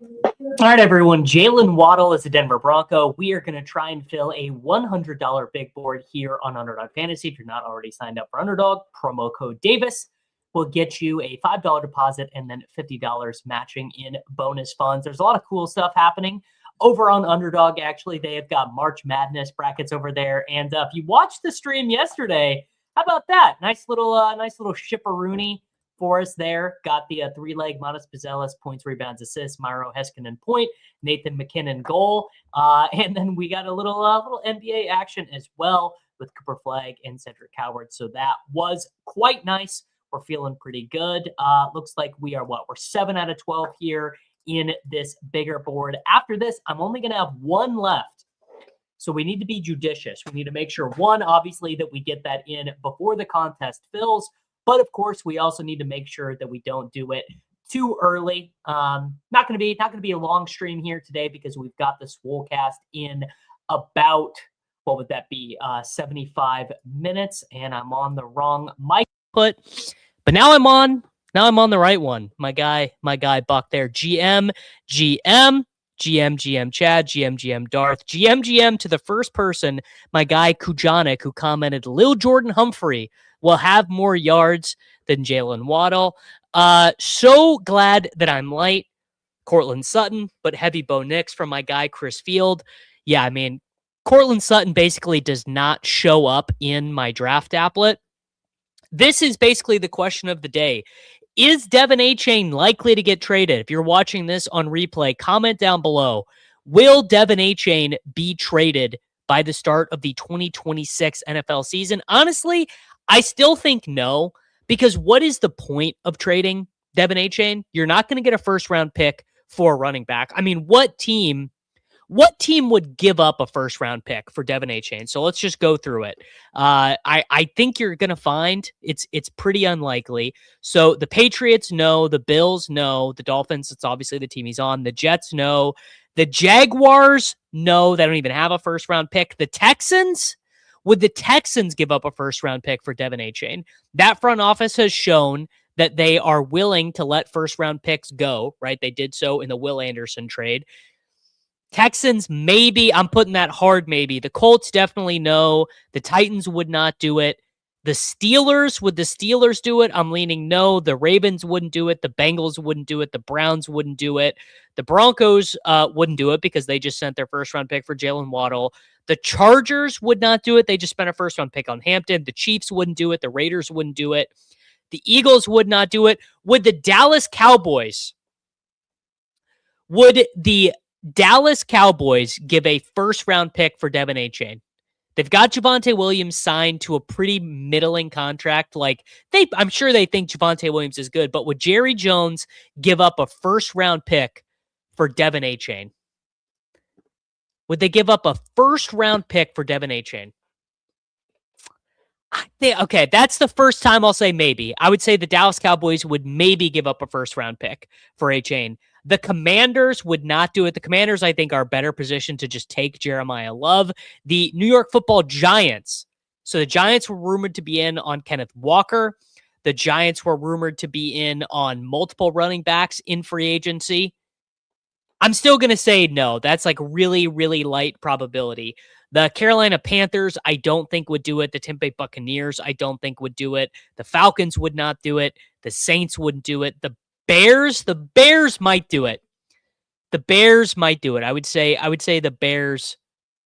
All right, everyone. Jaylen Waddle is a Denver Bronco. We are going to try and fill a $100 big board here on Underdog Fantasy. If you're not already signed up for Underdog, promo code Davis will get you a $5 deposit and then $50 matching in bonus funds. There's a lot of cool stuff happening over on Underdog. Actually, they have got March Madness brackets over there. And if you watched the stream yesterday, how about that? Nice little shipperoonie for us there. Got the three-leg Modest Pizelis, points, rebounds, assists, Myro Heiskanen point, Nathan McKinnon goal. And then we got a little NBA action as well with Cooper Flagg and Cedric Coward. So that was quite nice. We're feeling pretty good. Looks like we're 7 out of 12 here in this bigger board. After this, I'm only going to have one left. So we need to be judicious. We need to make sure, one, obviously, that we get that in before the contest fills. But of course, we also need to make sure that we don't do it too early. Not going to be a long stream here today because we've got the Swolecast in about, what would that be, 75 minutes, and I'm on the wrong mic. But now I'm on the right one. My guy Buck there. GM Chad, GM Darth, GM to the first person, my guy Kujanic, who commented, Lil Jordan Humphrey will have more yards than Jaylen Waddle. So glad that I'm light. Courtland Sutton, but heavy Bo Nix from my guy Chris Field. Yeah, I mean, Courtland Sutton basically does not show up in my draft applet. This is basically the question of the day. Is Devin Achane likely to get traded? If you're watching this on replay, comment down below. Will Devin Achane be traded by the start of the 2026 NFL season? Honestly, I still think no, because what is the point of trading Devin Achane? You're not going to get a first-round pick for a running back. I mean, what team would give up a first-round pick for Devin Achane? So let's just go through it. I think you're going to find it's pretty unlikely. So the Patriots, no. The Bills, no. The Dolphins, it's obviously the team he's on. The Jets, no. The Jaguars, no. They don't even have a first-round pick. The Texans, would the Texans give up a first-round pick for Devin Achane? That front office has shown that they are willing to let first-round picks go, right? They did so in the Will Anderson trade. Texans, maybe. I'm putting that hard maybe. The Colts, definitely no. The Titans would not do it. The Steelers, would the Steelers do it? I'm leaning no. The Ravens wouldn't do it. The Bengals wouldn't do it. The Browns wouldn't do it. The Broncos wouldn't do it because they just sent their first-round pick for Jaylen Waddle. The Chargers would not do it. They just spent a first-round pick on Hampton. The Chiefs wouldn't do it. The Raiders wouldn't do it. The Eagles would not do it. Would the Dallas Cowboys give a first-round pick for Devin Achane? They've got Javonte Williams signed to a pretty middling contract. I'm sure they think Javonte Williams is good, but would Jerry Jones give up a first-round pick for Devin Achane? Would they give up a first-round pick for Devin Achane? Okay, that's the first time I'll say maybe. I would say the Dallas Cowboys would maybe give up a first-round pick for Achane. The Commanders would not do it. The Commanders, I think, are better positioned to just take Jeremiah Love. The New York Football Giants. So the Giants were rumored to be in on Kenneth Walker. The Giants were rumored to be in on multiple running backs in free agency. I'm still going to say no. That's really, really light probability. The Carolina Panthers, I don't think would do it. The Tampa Bay Buccaneers, I don't think would do it. The Falcons would not do it. The Saints wouldn't do it. The Bears might do it. The Bears might do it. I would say the Bears.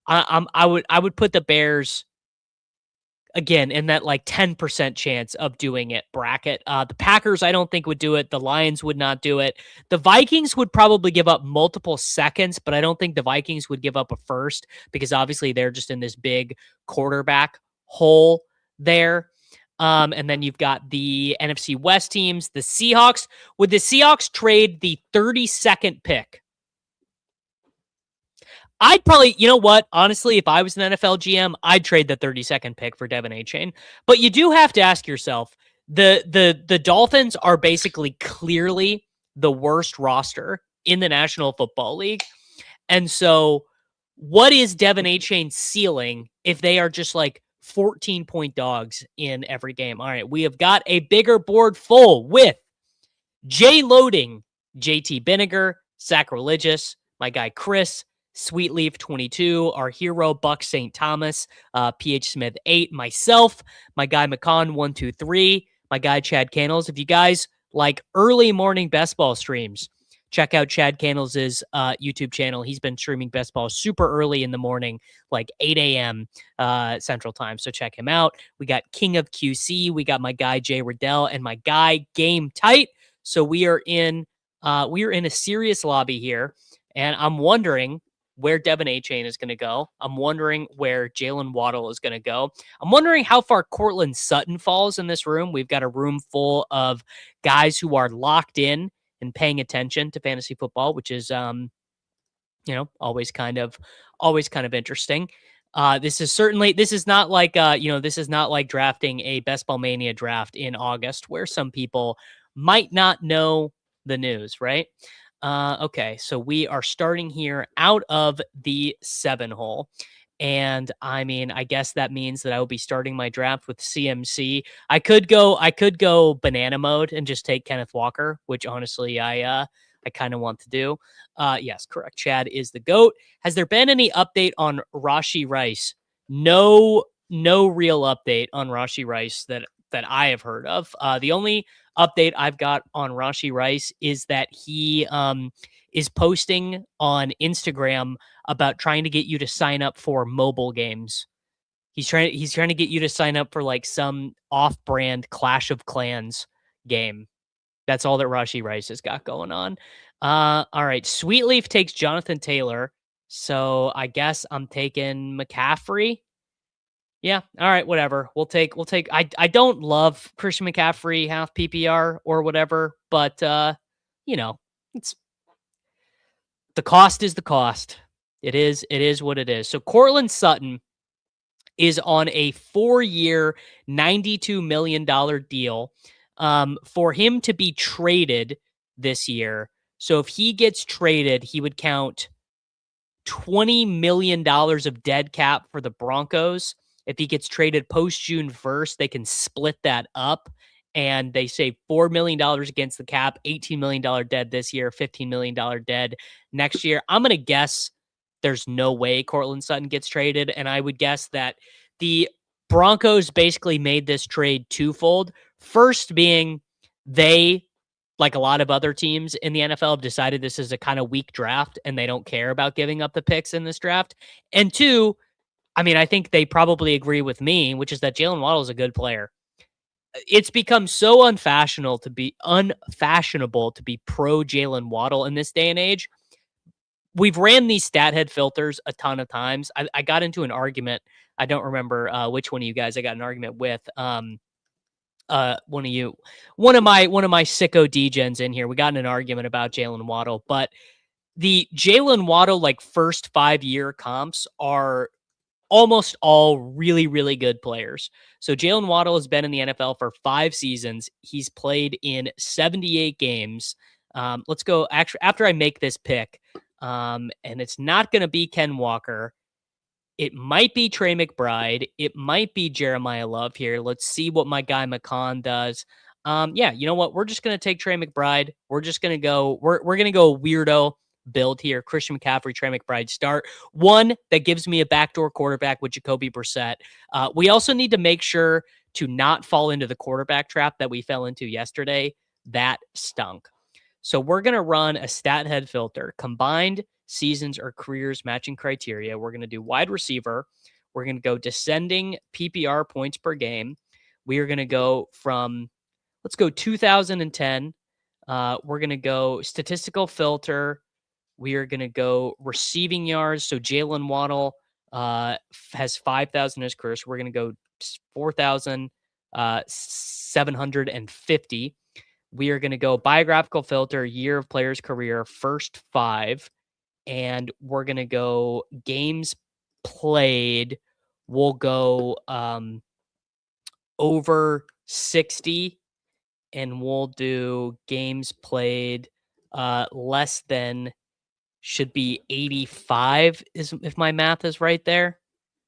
I would put the Bears again in that 10% chance of doing it bracket. The Packers, I don't think would do it. The Lions would not do it. The Vikings would probably give up multiple seconds, but I don't think the Vikings would give up a first because obviously they're just in this big quarterback hole there. And then you've got the NFC West teams, the Seahawks. Would the Seahawks trade the 32nd pick? I'd probably, you know what? Honestly, if I was an NFL GM, I'd trade the 32nd pick for Devin Achane. But you do have to ask yourself, the Dolphins are basically clearly the worst roster in the National Football League. And so what is Devin Achane's ceiling if they are just 14-point dogs in every game? All right, we have got a bigger board full with Jay Loading, JT Vinegar, Sacrilegious, my guy Chris, Sweetleaf22, our hero Buck St. Thomas, PH Smith 8, myself, my guy Macon123, my guy Chad Cannels. If you guys like early morning best ball streams, check out Chad Cannels' YouTube channel. He's been streaming best ball super early in the morning, like 8 a.m. Central Time. So check him out. We got King of QC. We got my guy Jay Riddell and my guy Game Tight. So we are in a serious lobby here, and I'm wondering where Devin Achane is going to go. I'm wondering where Jaylen Waddle is going to go. I'm wondering how far Courtland Sutton falls in this room. We've got a room full of guys who are locked in and paying attention to fantasy football, which is, always kind of interesting. This is not like drafting a Best Ball Mania draft in August where some people might not know the news, right? Okay, so we are starting here out of the 7 hole. And I mean, I guess that means that I will be starting my draft with CMC. I could go banana mode and just take Kenneth Walker, which honestly I kind of want to do. Yes, correct. Chad is the GOAT. Has there been any update on Rashee Rice? No real update on Rashee Rice that I have heard of. The only update I've got on Rashee Rice is that he is posting on Instagram about trying to get you to sign up for mobile games. He's trying to get you to sign up for like some off-brand Clash of Clans game. That's all that Rashee Rice has got going on. All right, Sweetleaf takes Jonathan Taylor, so I guess I'm taking McCaffrey. Yeah, all right, whatever. We'll take. I don't love Christian McCaffrey half PPR or whatever, but it's the cost is the cost. It is what it is. So Courtland Sutton is on a 4-year, $92 million deal for him to be traded this year. So if he gets traded, he would count $20 million of dead cap for the Broncos. If he gets traded post June 1st, they can split that up and they save $4 million against the cap, $18 million dead this year, $15 million dead next year. I'm going to guess there's no way Courtland Sutton gets traded. And I would guess that the Broncos basically made this trade twofold. First being they, like a lot of other teams in the NFL, have decided this is a kind of weak draft and they don't care about giving up the picks in this draft. And two, I mean, I think they probably agree with me, which is that Jaylen Waddle is a good player. It's become so unfashionable to be pro Jaylen Waddle in this day and age. We've ran these stat head filters a ton of times. I got into an argument. I don't remember which one of you guys I got an argument with. One of my sicko degens in here. We got in an argument about Jaylen Waddle, but the Jaylen Waddle like first 5-year comps are almost all really, really good players. So Jaylen Waddle has been in the NFL for 5 seasons. He's played in 78 games. Let's go after I make this pick. And it's not going to be Ken Walker. It might be Trey McBride. It might be Jeremiah Love here. Let's see what my guy Macon does. Yeah, you know what? We're just going to take Trey McBride. We're just going to go, we're going to go weirdo build here. Christian McCaffrey, Trey McBride start. One that gives me a backdoor quarterback with Jacoby Brissett. We also need to make sure to not fall into the quarterback trap that we fell into yesterday. That stunk. So we're going to run a stat head filter, combined seasons or careers matching criteria. We're going to do wide receiver. We're going to go descending PPR points per game. We are going to go from, let's go 2010. We're going to go statistical filter. We are going to go receiving yards. So Jaylen Waddle has 5,000 in his career. So we're going to go 4,750. We are going to go biographical filter, year of player's career, first 5. And we're going to go games played. We'll go over 60. And we'll do games played less than, should be 85, if my math is right there.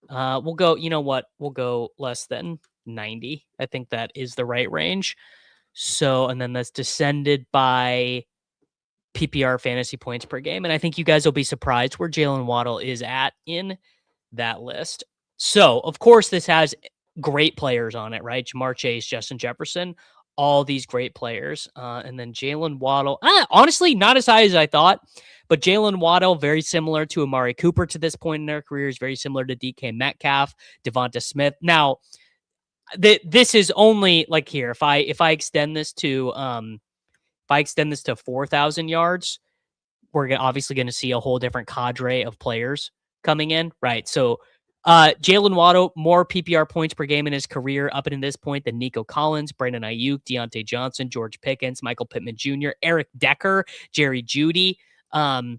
We'll go, you know what? We'll go less than 90. I think that is the right range. So, and then that's descended by PPR fantasy points per game. And I think you guys will be surprised where Jaylen Waddle is at in that list. So, of course, this has great players on it, right? Jamar Chase, Justin Jefferson, all these great players. And then Jaylen Waddle, honestly, not as high as I thought, but Jaylen Waddle, very similar to Amari Cooper to this point in their careers, very similar to DK Metcalf, Devonta Smith. Now, this is only like here. If I extend this to 4,000 yards, we're obviously going to see a whole different cadre of players coming in, right? So Jaylen Waddle, more PPR points per game in his career up until this point than Nico Collins, Brandon Ayuk, Deontay Johnson, George Pickens, Michael Pittman Jr., Eric Decker, Jerry Jeudy. I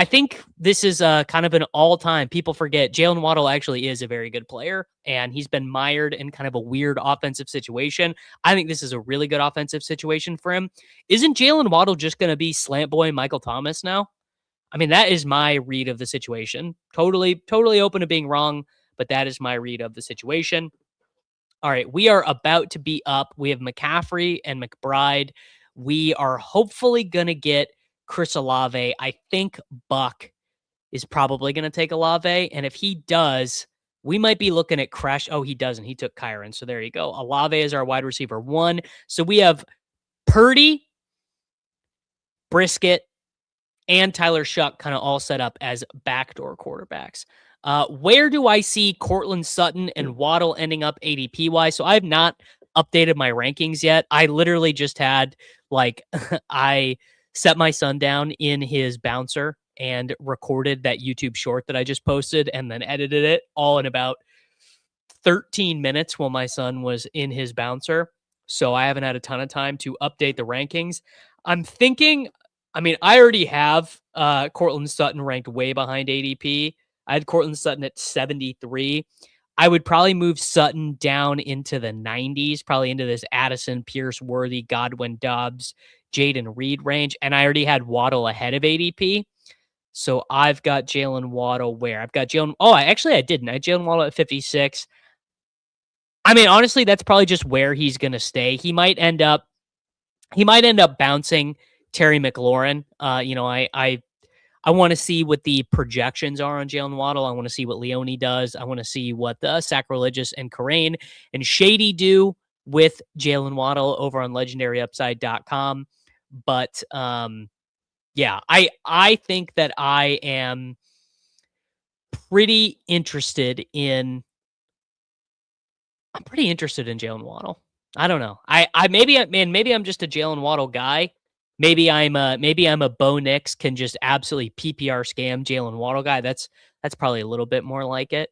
think this is kind of an all-time. People forget Jaylen Waddle actually is a very good player, and he's been mired in kind of a weird offensive situation. I think this is a really good offensive situation for him. Isn't Jaylen Waddle just going to be slant boy Michael Thomas now? I mean, that is my read of the situation. Totally open to being wrong, but that is my read of the situation. All right, we are about to be up. We have McCaffrey and McBride. We are hopefully going to get Chris Olave. I think Buck is probably going to take Olave. And if he does, we might be looking at Crash. Oh, he doesn't. He took Kyron. So there you go. Olave is our wide receiver 1. So we have Purdy, Brissett, and Tyler Shuck kind of all set up as backdoor quarterbacks. Where do I see Courtland, Sutton, and Waddle ending up ADP-wise? So I have not updated my rankings yet. I literally just had, I set my son down in his bouncer and recorded that YouTube short that I just posted and then edited it all in about 13 minutes while my son was in his bouncer. So I haven't had a ton of time to update the rankings. I'm thinking, I already have Courtland Sutton ranked way behind ADP. I had Courtland Sutton at 73. I would probably move Sutton down into the 90s, probably into this Addison, Pierce, Worthy, Godwin, Dobbs, Jaden Reed range. And I already had Waddle ahead of ADP. So I've got Jaylen Waddle where? I've got Jaylen. Oh, I didn't. I had Jaylen Waddle at 56. Honestly, that's probably just where he's going to stay. He might end up bouncing Terry McLaurin. I want to see what the projections are on Jaylen Waddle. I want to see what Leone does. I want to see what the Sacrilegious and Corain and Shady do with Jaylen Waddle over on legendaryupside.com. But yeah, I think that I am pretty interested in Jaylen Waddle. I don't know. Maybe I'm just a Jaylen Waddle guy. Maybe I'm a Bo Nix can just absolutely PPR scam Jaylen Waddle guy. That's probably a little bit more like it.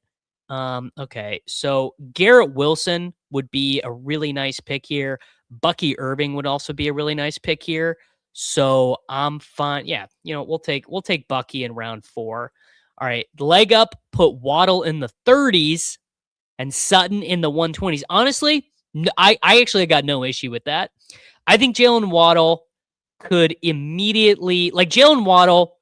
Okay, so Garrett Wilson would be a really nice pick here. Bucky Irving would also be a really nice pick here. So I'm fine. Yeah, we'll take Bucky in round 4. All right, leg up, put Waddle in the 30s and Sutton in the 120s. Honestly, I actually got no issue with that. I think Jaylen Waddle could immediately, Jaylen Waddle,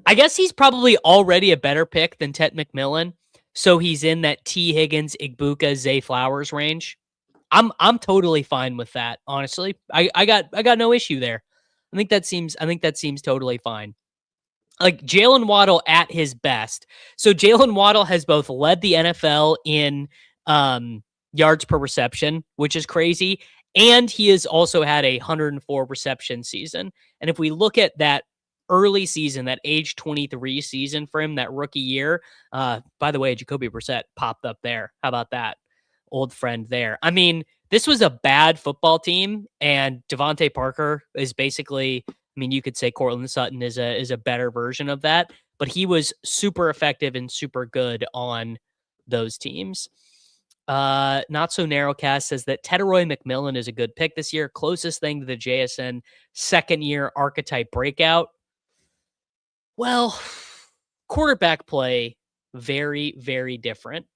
I guess he's probably already a better pick than Ted McMillan. So he's in that T. Higgins, Igbuka, Zay Flowers range. I'm totally fine with that. Honestly, I got no issue there. I think that seems totally fine. Jaylen Waddle at his best. So Jaylen Waddle has both led the NFL in yards per reception, which is crazy. And he has also had a 104 reception season. And if we look at that early season, that age 23 season for him, that rookie year, by the way, Jacoby Brissett popped up there. How about that? Old friend there. This was a bad football team, and Devante Parker is basically, you could say Courtland Sutton is a better version of that, but he was super effective and super good on those teams. Not So Narrowcast says that Tedroy McMillan is a good pick this year. Closest thing to the JSN second year archetype breakout. Well, quarterback play, very, very different.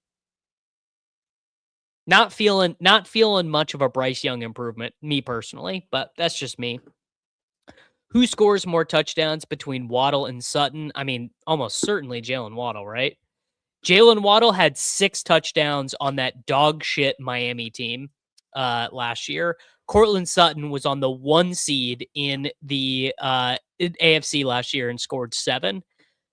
Not feeling much of a Bryce Young improvement, me personally, but that's just me. Who scores more touchdowns between Waddle and Sutton? Almost certainly Jaylen Waddle, right? Jaylen Waddle had 6 touchdowns on that dog shit Miami team last year. Courtland Sutton was on the 1 seed in the AFC last year and scored 7.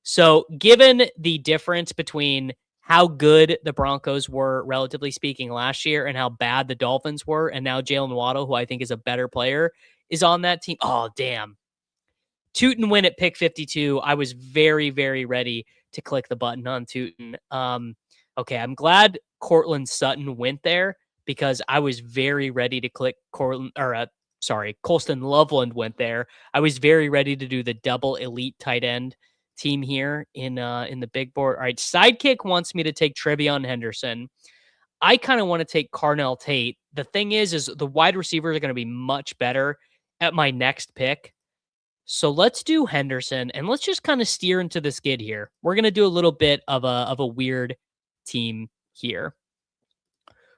So given the difference between how good the Broncos were, relatively speaking, last year and how bad the Dolphins were, and now Jaylen Waddle, who I think is a better player, is on that team. Oh, damn. Tootin win at pick 52. I was very, very ready to click the button on Tootin. Okay, I'm glad Courtland Sutton went there because I was very ready to click Colston Loveland went there. I was very ready to do the double elite tight end team here in the big board. All right, Sidekick wants me to take Trevion Henderson. I kind of want to take Carnell Tate. The thing is the wide receivers are going to be much better at my next pick. So let's do Henderson, and let's just kind of steer into the skid here. We're going to do a little bit of a weird team here.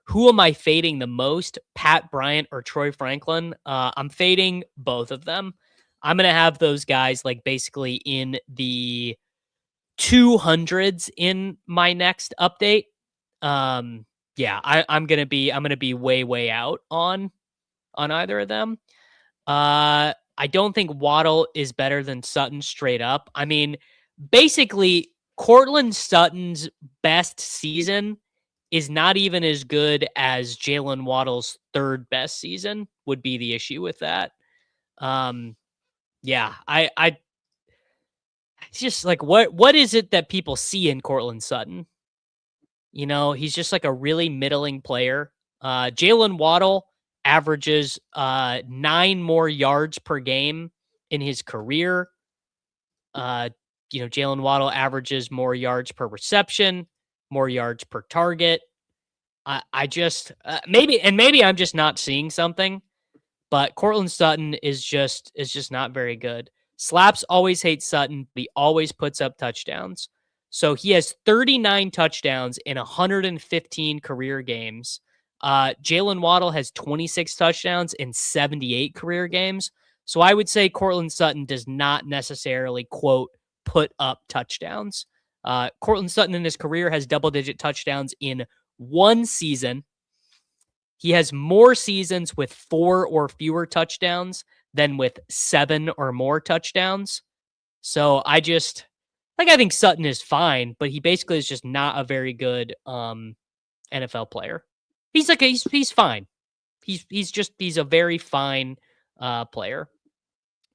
Who am I fading the most? Pat Bryant or Troy Franklin? I'm fading both of them. I'm going to have those guys like basically in the 200s in my next update. Yeah, I'm going to be way out on either of them. I don't think Waddle is better than Sutton straight up. I mean, basically, Courtland Sutton's best season is not even as good as Jaylen Waddle's third best season would be the issue with that. Yeah, I it's just like, what is it that people see in Courtland Sutton? You know, he's just like a really middling player. Jaylen Waddle averages 9 more yards per game in his career. Jaylen Waddle averages more yards per reception, more yards per target. I just maybe I'm just not seeing something, but Courtland Sutton is just not very good. Slaps always hates Sutton, but he always puts up touchdowns. So he has 39 touchdowns in 115 career games. Jaylen Waddle has 26 touchdowns in 78 career games. So I would say Courtland Sutton does not necessarily, quote, put up touchdowns. Courtland Sutton in his career has double-digit touchdowns in 1 season. He has more seasons with 4 or fewer touchdowns than with 7 or more touchdowns. So I think Sutton is fine, but he basically is just not a very good NFL player. He's fine. He's a very fine player.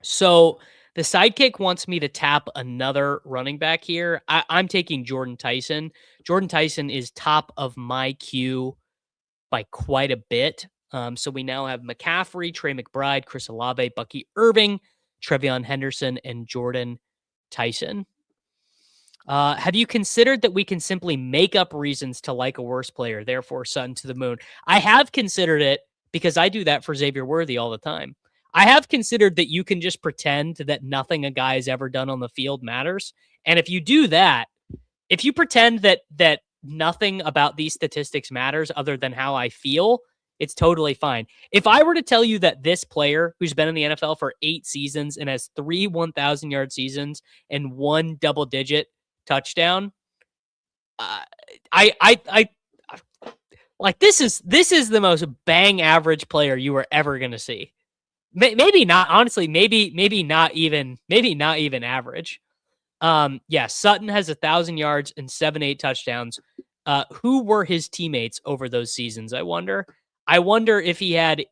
So the Sidekick wants me to tap another running back here. I'm taking Jordan Tyson. Jordan Tyson is top of my queue by quite a bit. So we now have McCaffrey, Trey McBride, Chris Olave, Bucky Irving, Trevion Henderson, and Jordan Tyson. Have you considered that we can simply make up reasons to like a worse player, therefore Sutton to the moon? I have considered it because I do that for Xavier Worthy all the time. I have considered that you can just pretend that nothing a guy has ever done on the field matters. And if you do that, if you pretend that nothing about these statistics matters other than how I feel, it's totally fine. If I were to tell you that this player who's been in the NFL for 8 seasons and has 3 1,000-yard seasons and 1 double-digit touchdown, this is the most bang average player you were ever going to see. Maybe not, honestly, maybe not even average. Yeah, Sutton has 1,000 yards and 7-8 touchdowns. Who were his teammates over those seasons? I wonder if he had,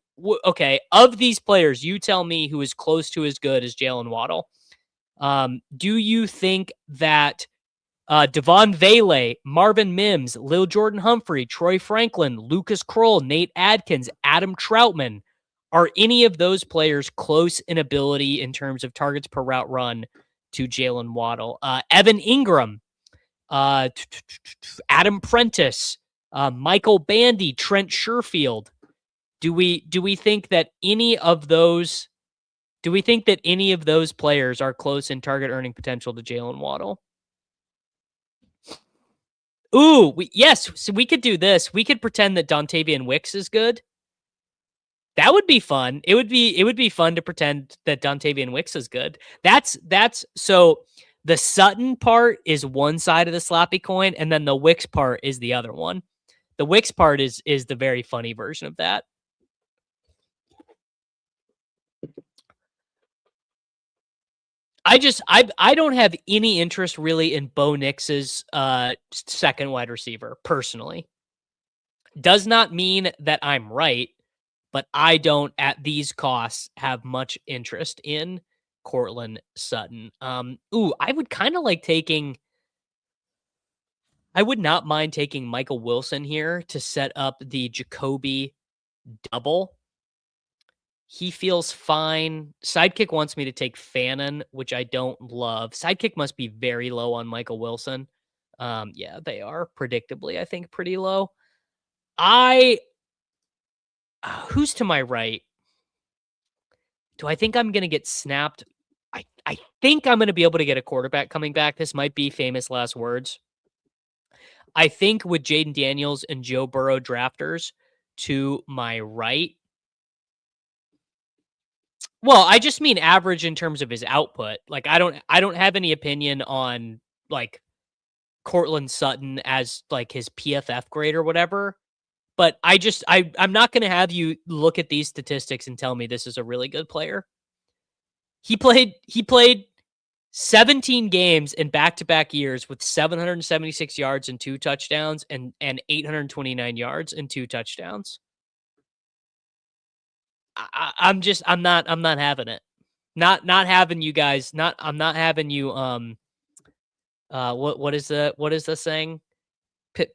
of these players, you tell me who is close to as good as Jaylen Waddle. Do you think that Devon Vele, Marvin Mims, Lil Jordan Humphrey, Troy Franklin, Lucas Kroll, Nate Adkins, Adam Troutman, are any of those players close in ability in terms of targets per route run to Jaylen Waddle? Evan Ingram, Adam Prentice, Michael Bandy, Trent Sherfield. Do we think that any of those players are close in target earning potential to Jaylen Waddle? Ooh, yes. So we could do this. We could pretend that Dontavian Wicks is good. That would be fun. It would be fun to pretend that Dontavian Wicks is good. That's so the Sutton part is one side of the sloppy coin, and then the Wicks part is the other one. The Wicks part is the very funny version of that. I don't have any interest really in Bo Nix's second wide receiver personally. Does not mean that I'm right, but I don't at these costs have much interest in Courtland Sutton. I would kind of like taking. I would not mind taking Michael Wilson here to set up the Jacoby double. He feels fine. Sidekick wants me to take Fannin, which I don't love. Sidekick must be very low on Michael Wilson. Yeah, they are predictably, I think, pretty low. Who's to my right? Do I think I'm going to get snapped? I think I'm going to be able to get a quarterback coming back. This might be famous last words. I think with Jaden Daniels and Joe Burrow drafters to my right. Well, I just mean average in terms of his output. Like I don't have any opinion on like Courtland Sutton as like his PFF grade or whatever. But I'm not going to have you look at these statistics and tell me this is a really good player. He played 17 games in back-to-back years with 776 yards and 2 touchdowns and 829 yards and 2 touchdowns. I'm not having it. Not having you guys. I'm not having you. What is the saying?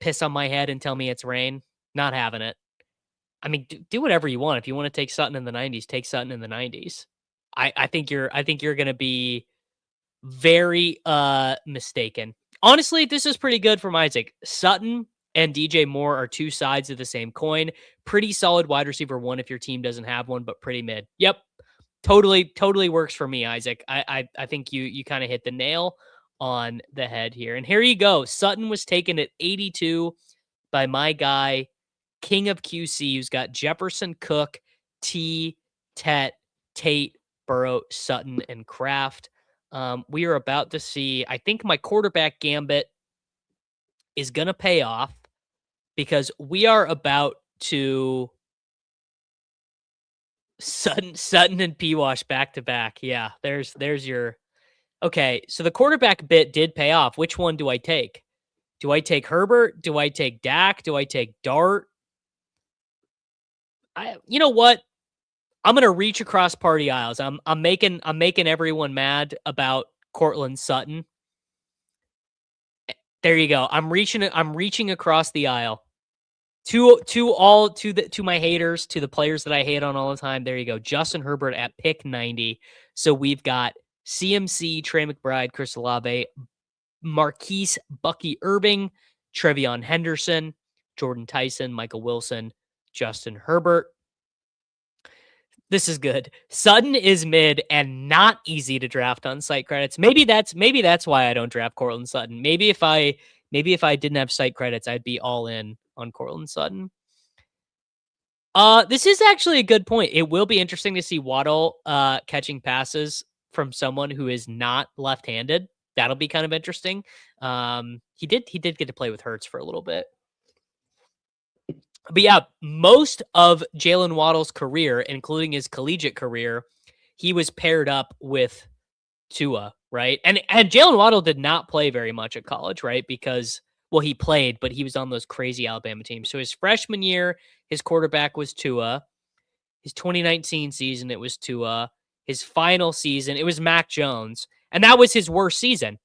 Piss on my head and tell me it's rain. Not having it. I mean, do whatever you want. If you want to take Sutton in the 90s, take Sutton in the 90s. I think you're going to be very mistaken. Honestly, this is pretty good from Isaac. Sutton and DJ Moore are two sides of the same coin. Pretty solid wide receiver one if your team doesn't have one, but pretty mid. Yep. Totally works for me, Isaac. I think you kind of hit the nail on the head here. And here you go. Sutton was taken at 82 by my guy, King of QC, who's got Jefferson, Cook, T, Tet, Tate, Burrow, Sutton, and Kraft. We are about to see, I think my quarterback Gambit is going to pay off because we are about to Sutton and P-Wash back to back. Yeah, there's your, okay. So the quarterback bit did pay off. Which one do I take? Do I take Herbert? Do I take Dak? Do I take Dart? You know what? I'm gonna reach across party aisles. I'm making everyone mad about Courtland Sutton. There you go. I'm reaching across the aisle. To my haters, to the players that I hate on all the time. There you go. Justin Herbert at pick 90. So we've got CMC, Trey McBride, Chris Olave, Marquise, Bucky Irving, Trevion Henderson, Jordan Tyson, Michael Wilson, Justin Herbert. This is good. Sutton is mid and not easy to draft on site credits. Maybe that's why I don't draft Courtland Sutton. Maybe if I didn't have site credits, I'd be all in on Courtland Sutton. This is actually a good point. It will be interesting to see Waddle catching passes from someone who is not left-handed. That'll be kind of interesting. He did get to play with Hurts for a little bit. But yeah, most of Jaylen Waddle's career, including his collegiate career, he was paired up with Tua, right? And Jaylen Waddle did not play very much at college, right? Because, well, he played, but he was on those crazy Alabama teams. So his freshman year, his quarterback was Tua. His 2019 season, it was Tua. His final season, it was Mac Jones. And that was his worst season.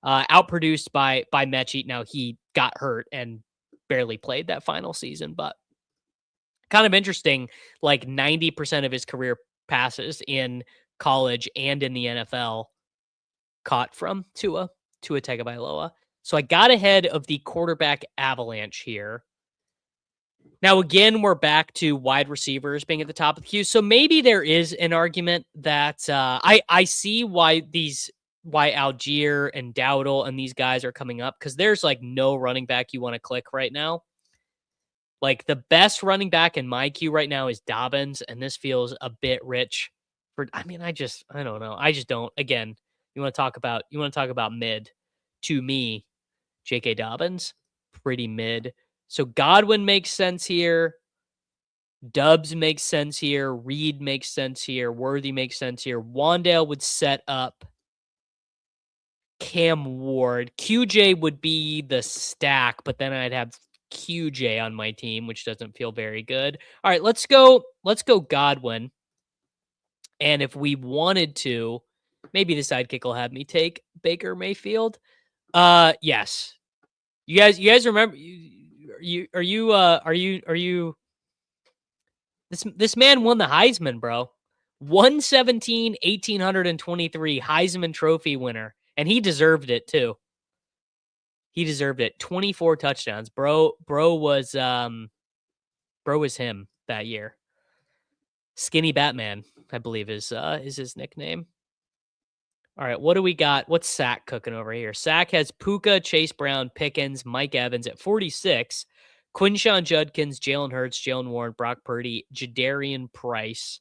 Outproduced by Mechie. Now, he got hurt and barely played that final season, but kind of interesting. Like 90% of his career passes in college and in the NFL caught from Tua Tagovailoa. So I got ahead of the quarterback avalanche here. Now, again, we're back to wide receivers being at the top of the queue. So maybe there is an argument that I see why Algier and Dowdle and these guys are coming up, because there's like no running back you want to click right now. Like the best running back in my queue right now is Dobbins, and this feels a bit rich for, I don't know. I just don't. Again, you want to talk about mid. To me, J.K. Dobbins, pretty mid. So Godwin makes sense here. Dubs makes sense here. Reed makes sense here. Worthy makes sense here. Wandale would set up Cam Ward. QJ would be the stack, but then I'd have QJ on my team, which doesn't feel very good. All right, let's go Godwin. And if we wanted to, maybe the sidekick will have me take Baker Mayfield. Yes. You guys remember this man won the Heisman, bro. 117, 1,823 Heisman Trophy winner. And he deserved it too. He deserved it. 24 touchdowns. Bro was him that year. Skinny Batman, I believe is his nickname. All right, what do we got? What's Sack cooking over here? Sack has Puka, Chase Brown, Pickens, Mike Evans at 46. Quinshawn Judkins, Jalen Hurts, Jalen Warren, Brock Purdy, Jadarian Price.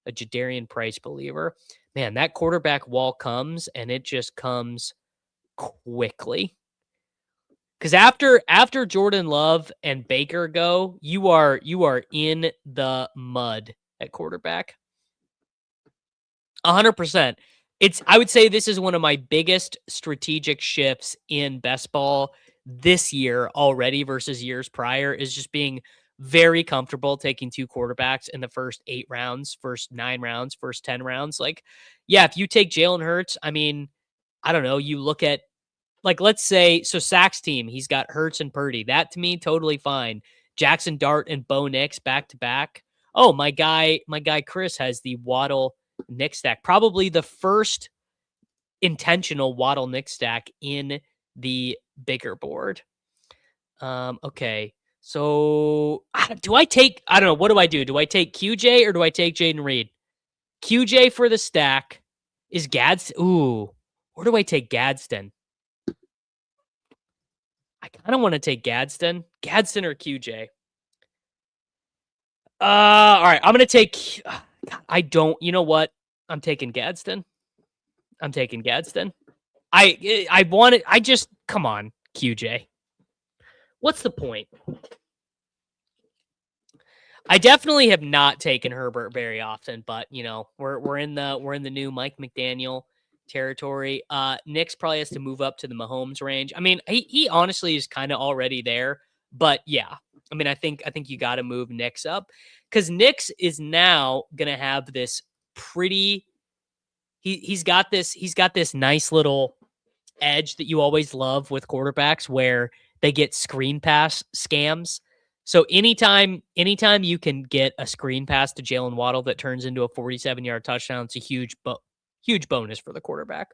A Jadarian Price believer. Man, that quarterback wall comes, and it just comes quickly. Because after Jordan Love and Baker go, you are in the mud at quarterback. 100%. I would say this is one of my biggest strategic shifts in best ball this year already versus years prior, is just being very comfortable taking two quarterbacks in the first 8 rounds, first 9 rounds, first 10 rounds. Like, yeah, if you take Jalen Hurts, I mean, I don't know, you look at, like, let's say, so Sack's team, he's got Hurts and Purdy. That to me, totally fine. Jackson Dart and Bo Nix back to back. Oh, my guy Chris has the Waddle Nick stack. Probably the first intentional Waddle Nick stack in the bigger board. Okay. So do I take, I don't know, what do I do? Do I take QJ or do I take Jaden Reed? QJ for the stack is Gadsden. Ooh, or do I take Gadsden? I kind of want to take Gadsden or QJ. All right, I'm going to take, you know what? I'm taking Gadsden. Come on, QJ. What's the point? I definitely have not taken Herbert very often, but you know, we're in the new Mike McDaniel territory. Nick's probably has to move up to the Mahomes range. I mean, he honestly is kind of already there, but yeah. I mean, I think you got to move Nick's up, because Nick's is now gonna have this pretty. He's got this nice little edge that you always love with quarterbacks, where they get screen pass scams. So anytime you can get a screen pass to Jaylen Waddle that turns into a 47-yard touchdown, it's a huge bonus for the quarterback.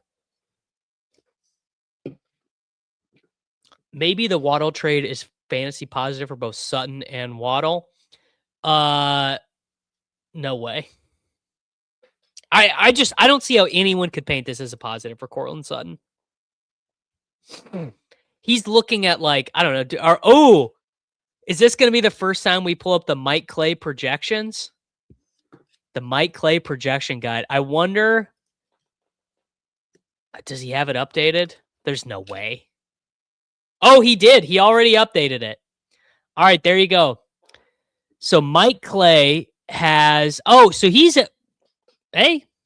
Maybe the Waddle trade is fantasy positive for both Sutton and Waddle. No way. I don't see how anyone could paint this as a positive for Courtland Sutton. He's looking at, like, I don't know. Is this going to be the first time we pull up the Mike Clay projections? The Mike Clay projection guide. I wonder, does he have it updated? There's no way. Oh, he did. He already updated it. All right, there you go. So Mike Clay has,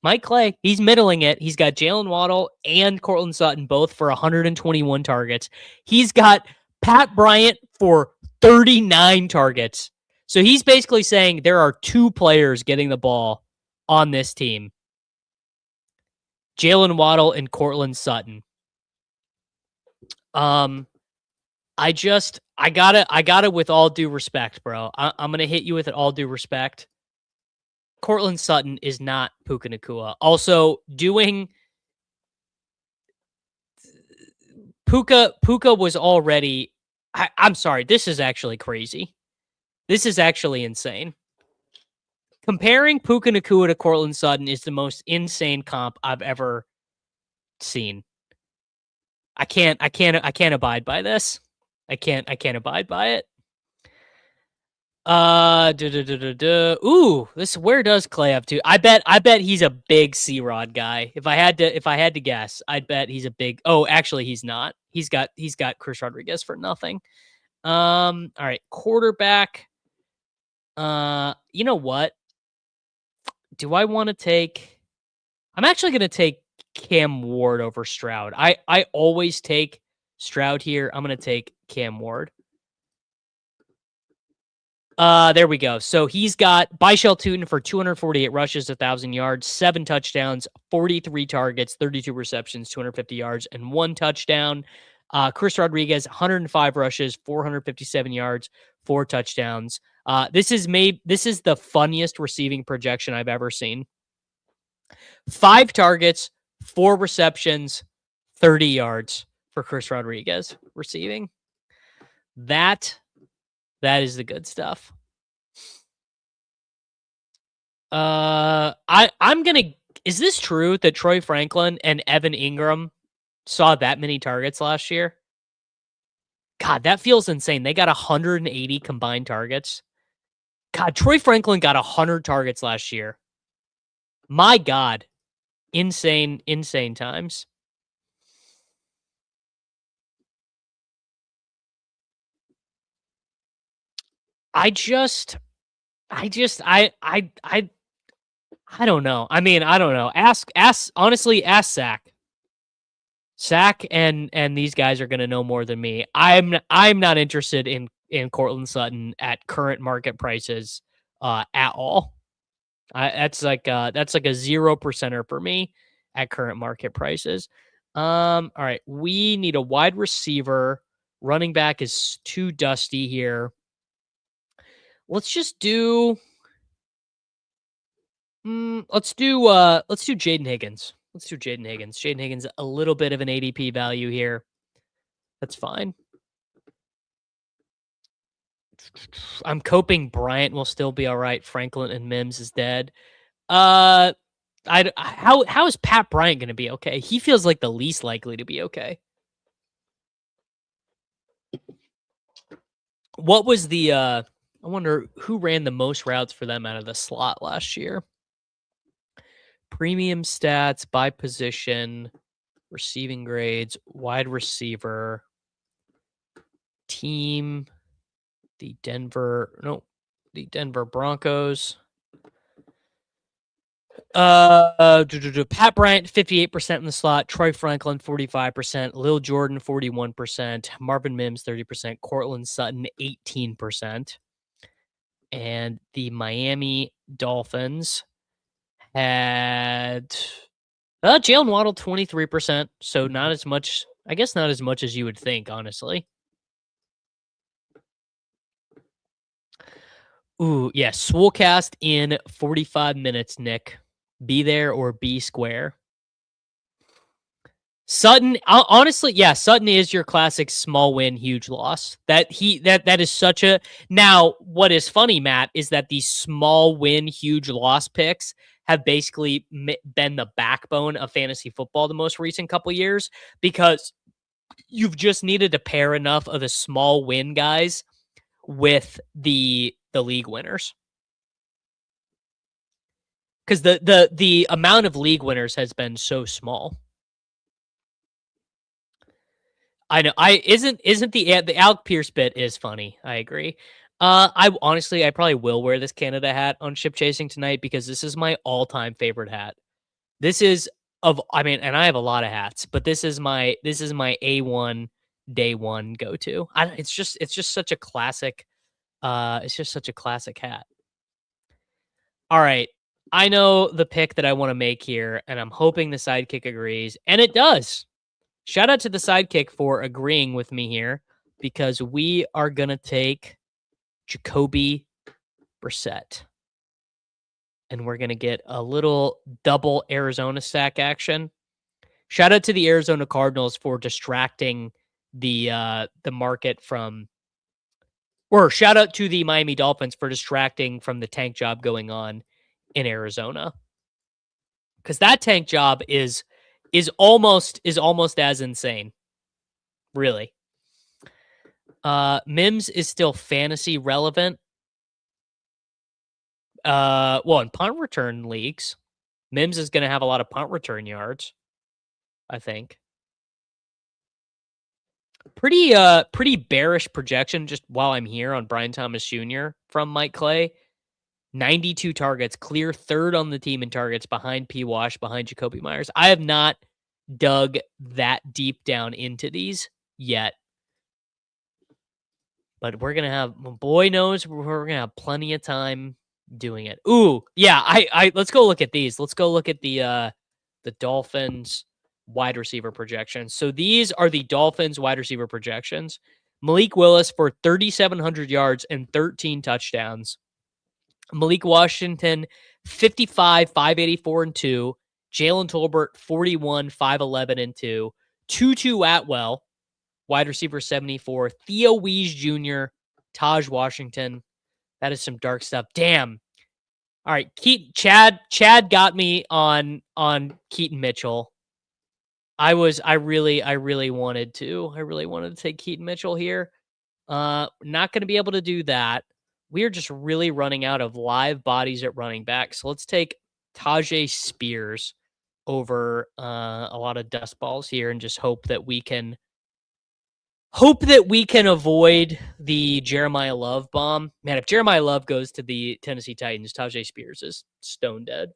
Mike Clay, he's middling it. He's got Jaylen Waddle and Courtland Sutton both for 121 targets. He's got Pat Bryant for 39 targets. So he's basically saying there are 2 players getting the ball on this team. Jaylen Waddle and Courtland Sutton. I gotta with all due respect, bro. I'm gonna hit you with it all due respect. Courtland Sutton is not Puka Nacua. Also, Puka was already. I'm sorry. This is actually crazy. This is actually insane. Comparing Puka Nacua to Courtland Sutton is the most insane comp I've ever seen. I can't abide by this. I can't abide by it. Ooh, where does Clay have to? I bet he's a big C-Rod guy. If I had to guess, I'd bet he's a big. Oh, actually, he's not. He's got Chris Rodriguez for nothing. All right, quarterback. You know what? Do I want to take? I'm actually going to take Cam Ward over Stroud. I always take Stroud here. I'm going to take Cam Ward. There we go. So he's got Byshell Tootin for 248 rushes, 1,000 yards, 7 touchdowns, 43 targets, 32 receptions, 250 yards, and 1 touchdown. Chris Rodriguez, 105 rushes, 457 yards, 4 touchdowns. This is the funniest receiving projection I've ever seen. 5 targets, 4 receptions, 30 yards for Chris Rodriguez receiving. That is the good stuff. Is this true that Troy Franklin and Evan Ingram saw that many targets last year? God, that feels insane. They got 180 combined targets. God, Troy Franklin got 100 targets last year. My God. Insane times. I don't know. I mean, I don't know. Ask Zach. Zach and these guys are going to know more than me. I'm not interested in Courtland Sutton at current market prices at all. That's like a 0% for me at current market prices. All right, we need a wide receiver. Running back is too dusty here. Let's just do. Let's do Jaden Higgins. Jaden Higgins, a little bit of an ADP value here. That's fine. I'm coping Bryant will still be all right. Franklin and Mims is dead. How is Pat Bryant going to be okay? He feels like the least likely to be okay. What was the I wonder who ran the most routes for them out of the slot last year. Premium stats by position, receiving grades, wide receiver, team, the Denver Broncos. Pat Bryant 58% in the slot, Troy Franklin 45%, Lil Jordan 41%, Marvin Mims 30%, Courtland Sutton 18%, and the Miami Dolphins had Jaylen Waddle 23%, so not as much. I guess not as much as you would think, honestly. Ooh, yeah, Swolecast in 45 minutes, Nick. Be there or be square. Sutton, honestly, yeah, Sutton is your classic small win, huge loss. That is such a. Now, what is funny, Matt, is that these small win, huge loss picks have basically been the backbone of fantasy football the most recent couple years, because you've just needed to pair enough of the small win guys with the league winners. Because the amount of league winners has been so small. I know. Isn't the Alec Pierce bit is funny. I agree. I probably will wear this Canada hat on ship chasing tonight, because this is my all-time favorite hat. This is and I have a lot of hats, but this is my A1 day one go-to. It's just such a classic. It's just such a classic hat. All right. I know the pick that I want to make here, and I'm hoping the sidekick agrees, and it does. Shout out to the sidekick for agreeing with me here, because we are going to take Jacoby Brissett. And we're going to get a little double Arizona stack action. Shout out to the Arizona Cardinals for distracting the market from, or shout out to the Miami Dolphins for distracting from the tank job going on in Arizona. Because that tank job is almost as insane. Really. Mims is still fantasy relevant. In punt return leagues, Mims is going to have a lot of punt return yards, I think. Pretty bearish projection just while I'm here on Brian Thomas Jr. from Mike Clay. 92 targets, clear third on the team in targets, behind P. Wash, behind Jacoby Myers. I have not dug that deep down into these yet. But we're gonna have, boy knows, we're gonna have plenty of time doing it. Ooh, yeah. I let's go look at these. Let's go look at the Dolphins wide receiver projections. So these are the Dolphins wide receiver projections. Malik Willis for 3,700 yards and 13 touchdowns. Malik Washington, 55, 584 and 2. Jalen Tolbert, 41, 511 and 2. Tutu Atwell, wide receiver 74. Theo Wees Jr., Taj Washington. That is some dark stuff. Damn. All right, Chad got me on Keaton Mitchell. I really wanted to take Keaton Mitchell here. Not going to be able to do that. We're just really running out of live bodies at running back. So let's take Tajay Spears over a lot of dust balls here and just hope that we can avoid the Jeremiah Love bomb. Man, if Jeremiah Love goes to the Tennessee Titans, Tajay Spears is stone dead.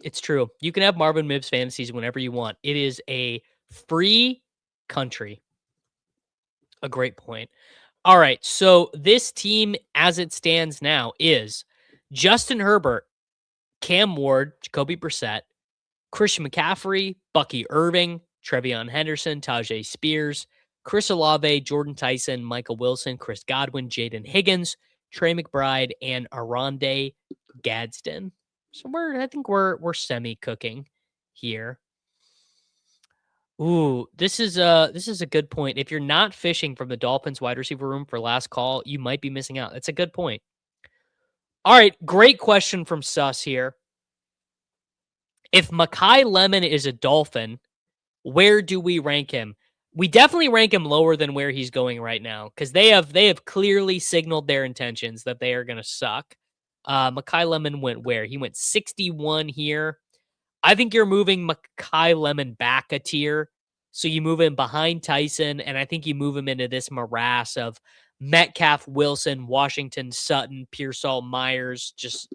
It's true. You can have Marvin Mims fantasies whenever you want. It is a free country. A great point. All right. So this team, as it stands now, is Justin Herbert, Cam Ward, Jacoby Brissett, Christian McCaffrey, Bucky Irving, Trevion Henderson, Tajay Spears, Chris Olave, Jordan Tyson, Michael Wilson, Chris Godwin, Jaden Higgins, Trey McBride, and Aronde Gadsden. So I think we're semi-cooking here. Ooh, this is a good point. If you're not fishing from the Dolphins wide receiver room for last call, you might be missing out. That's a good point. All right, great question from Sus here. If Makai Lemon is a Dolphin, where do we rank him? We definitely rank him lower than where he's going right now because they have clearly signaled their intentions that they are going to suck. Makai Lemon went where? He went 61 here. I think you're moving Makai Lemon back a tier. So you move him behind Tyson, and I think you move him into this morass of Metcalf, Wilson, Washington, Sutton, Pearsall, Myers, just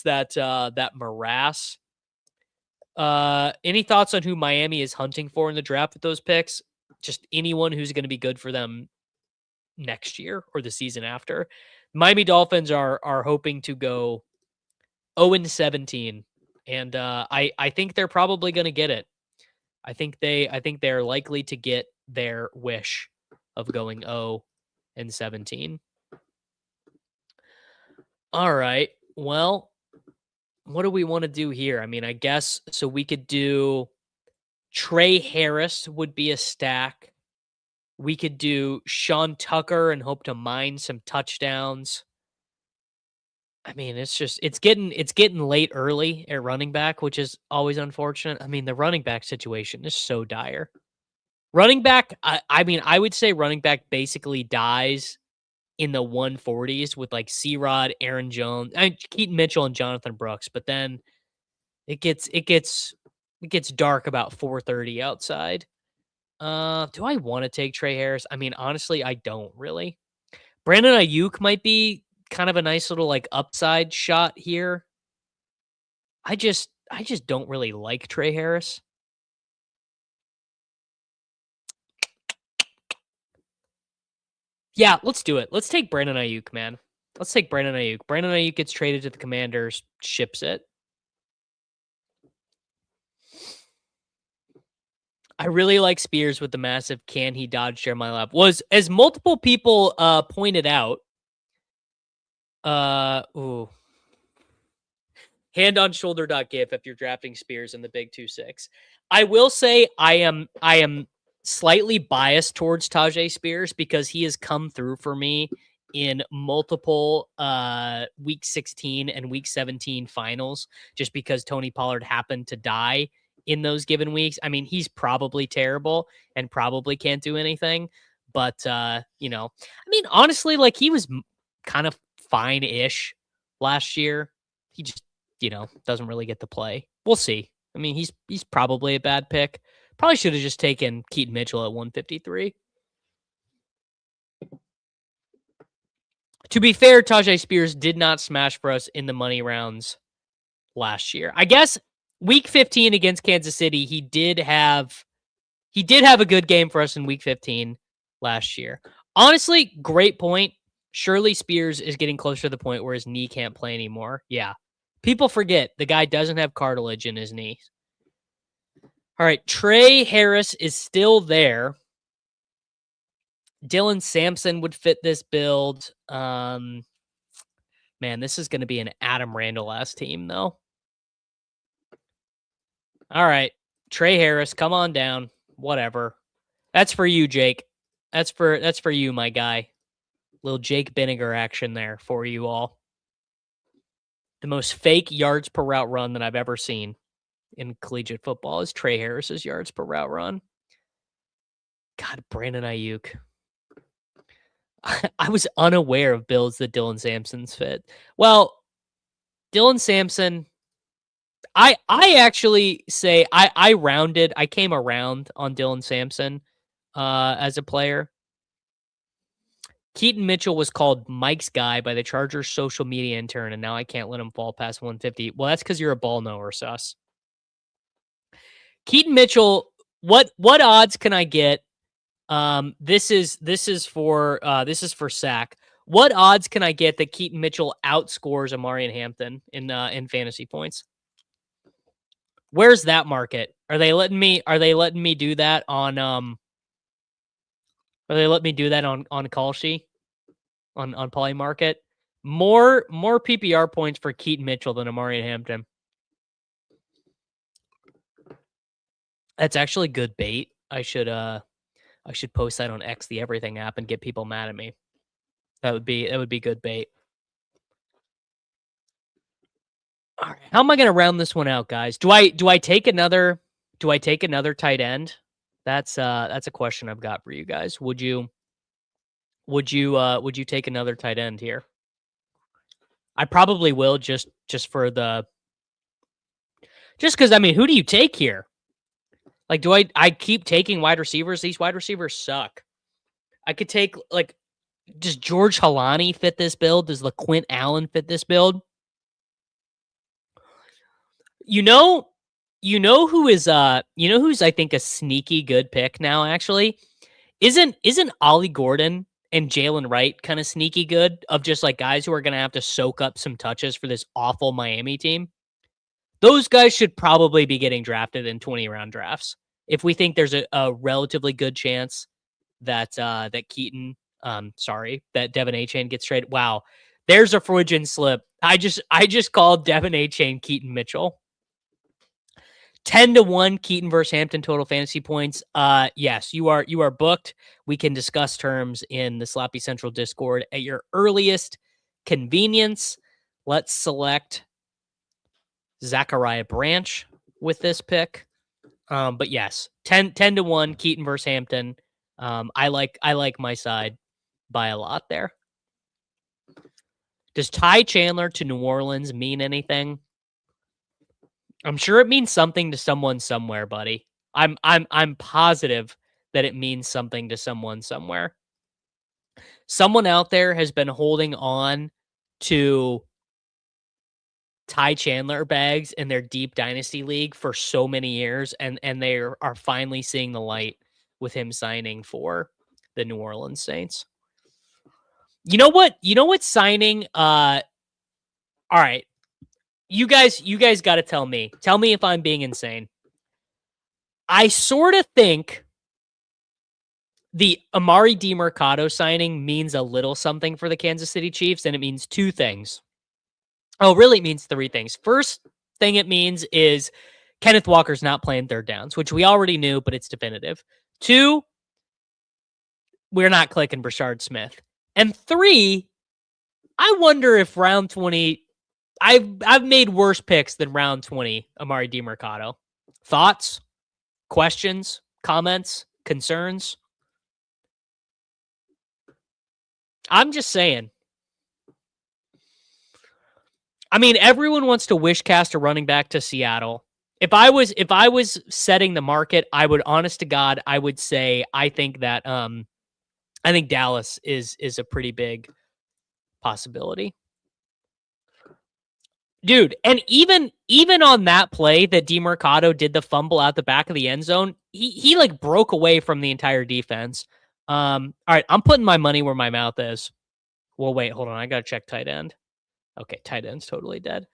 that morass. Any thoughts on who Miami is hunting for in the draft with those picks? Just anyone who's going to be good for them next year or the season after. Miami Dolphins are hoping to go 0-17, and I think they're probably going to get it. I think they're likely to get their wish of going 0-17. All right. Well, what do we want to do here? I mean, I guess so we could do Trey Harris would be a stack. We could do Sean Tucker and hope to mine some touchdowns. I mean, it's getting late early at running back, which is always unfortunate. I mean, the running back situation is so dire. Running back, I mean, I would say running back basically dies in the 140s with like C-Rod, Aaron Jones, Keaton Mitchell, and Jonathan Brooks. But then it gets dark about 4:30 outside. Do I want to take Trey Harris? I mean, honestly, I don't really. Brandon Ayuk might be kind of a nice little like upside shot here. I just don't really like Trey Harris. Yeah, let's do it. Let's take Brandon Ayuk, man. Let's take Brandon Ayuk. Brandon Ayuk gets traded to the Commanders, ships it. I really like Spears with the massive can he dodge Jeremiah Love. Was, as multiple people pointed out, hand on shoulder.gif if you're drafting Spears in the big 2-6. I will say I am slightly biased towards Tajay Spears because he has come through for me in multiple week 16 and week 17 finals just because Tony Pollard happened to die in those given weeks. I mean, he's probably terrible and probably can't do anything, but I mean, honestly, like he was kind of fine-ish last year. He just, doesn't really get to play. We'll see. I mean, he's probably a bad pick. Probably should have just taken Keaton Mitchell at 153. To be fair, Tajay Spears did not smash for us in the money rounds last year. I guess week 15 against Kansas City, he did have a good game for us in week 15 last year. Honestly, great point. Shirley Spears is getting closer to the point where his knee can't play anymore. Yeah. People forget the guy doesn't have cartilage in his knees. All right. Trey Harris is still there. Dylan Sampson would fit this build. Man, this is going to be an Adam Randall-ass team, though. All right. Trey Harris, come on down. Whatever. That's for you, Jake. That's for you, my guy. Little Jake Binniger action there for you all. The most fake yards per route run that I've ever seen in collegiate football is Trey Harris's yards per route run. God, Brandon Ayuk. I was unaware of builds that Dylan Sampson's fit. Well, Dylan Sampson, I actually say I came around on Dylan Sampson as a player. Keaton Mitchell was called Mike's guy by the Chargers social media intern, and now I can't let him fall past 150. Well, that's because you're a ball knower, sus. Keaton Mitchell, what odds can I get? This is for Sack. What odds can I get that Keaton Mitchell outscores Emari and Hampton in fantasy points? Where's that market? Are they letting me do that on Are they letting me do that on Kalshi? On Poly Market? More PPR points for Keaton Mitchell than Emari and Hampton. That's actually good bait. I should post that on X the Everything app and get people mad at me. That would be good bait. All right, how am I going to round this one out, guys? Do I take another tight end? That's a question I've got for you guys. Would you take another tight end here? I probably will just because I mean, who do you take here? Like, do I keep taking wide receivers? These wide receivers suck. I could take, like, does George Halani fit this build? Does LaQuint Allen fit this build? You know who's I think a sneaky good pick now, actually? Isn't Ollie Gordon and Jaylen Wright kind of sneaky good, of just like guys who are going to have to soak up some touches for this awful Miami team? Those guys should probably be getting drafted in 20-round drafts. If we think there's a relatively good chance that that Devin Achane gets traded. Wow. There's a Freudian slip. I just called Devin Achane Keaton Mitchell. 10-1 Keaton versus Hampton total fantasy points. Yes, you are booked. We can discuss terms in the Sloppy Central Discord at your earliest convenience. Let's select Zachariah Branch with this pick. But yes, 10-1 Keaton versus Hampton. I like my side by a lot there. Does Ty Chandler to New Orleans mean anything? I'm sure it means something to someone somewhere, buddy. I'm positive that it means something to someone somewhere. Someone out there has been holding on to Ty Chandler bags in their deep dynasty league for so many years, and they are finally seeing the light with him signing for the New Orleans Saints. You know what signing? All right. You guys got to tell me. Tell me if I'm being insane. I sort of think the Emari Demercado signing means a little something for the Kansas City Chiefs, and it means two things. Oh, really, it means three things. First thing it means is Kenneth Walker's not playing third downs, which we already knew, but it's definitive. Two, we're not clicking Brashard Smith. And three, I wonder if round 20... I've made worse picks than round 20, Emari Demercado. Thoughts? Questions? Comments? Concerns? I'm just saying. I mean, everyone wants to wish cast a running back to Seattle. If I was setting the market, I would, honest to God, I would say I think Dallas is a pretty big possibility. Dude, and even on that play that Demercado did the fumble out the back of the end zone, he like broke away from the entire defense. All right, I'm putting my money where my mouth is. Well, wait, hold on. I gotta check tight end. Okay, tight end's totally dead.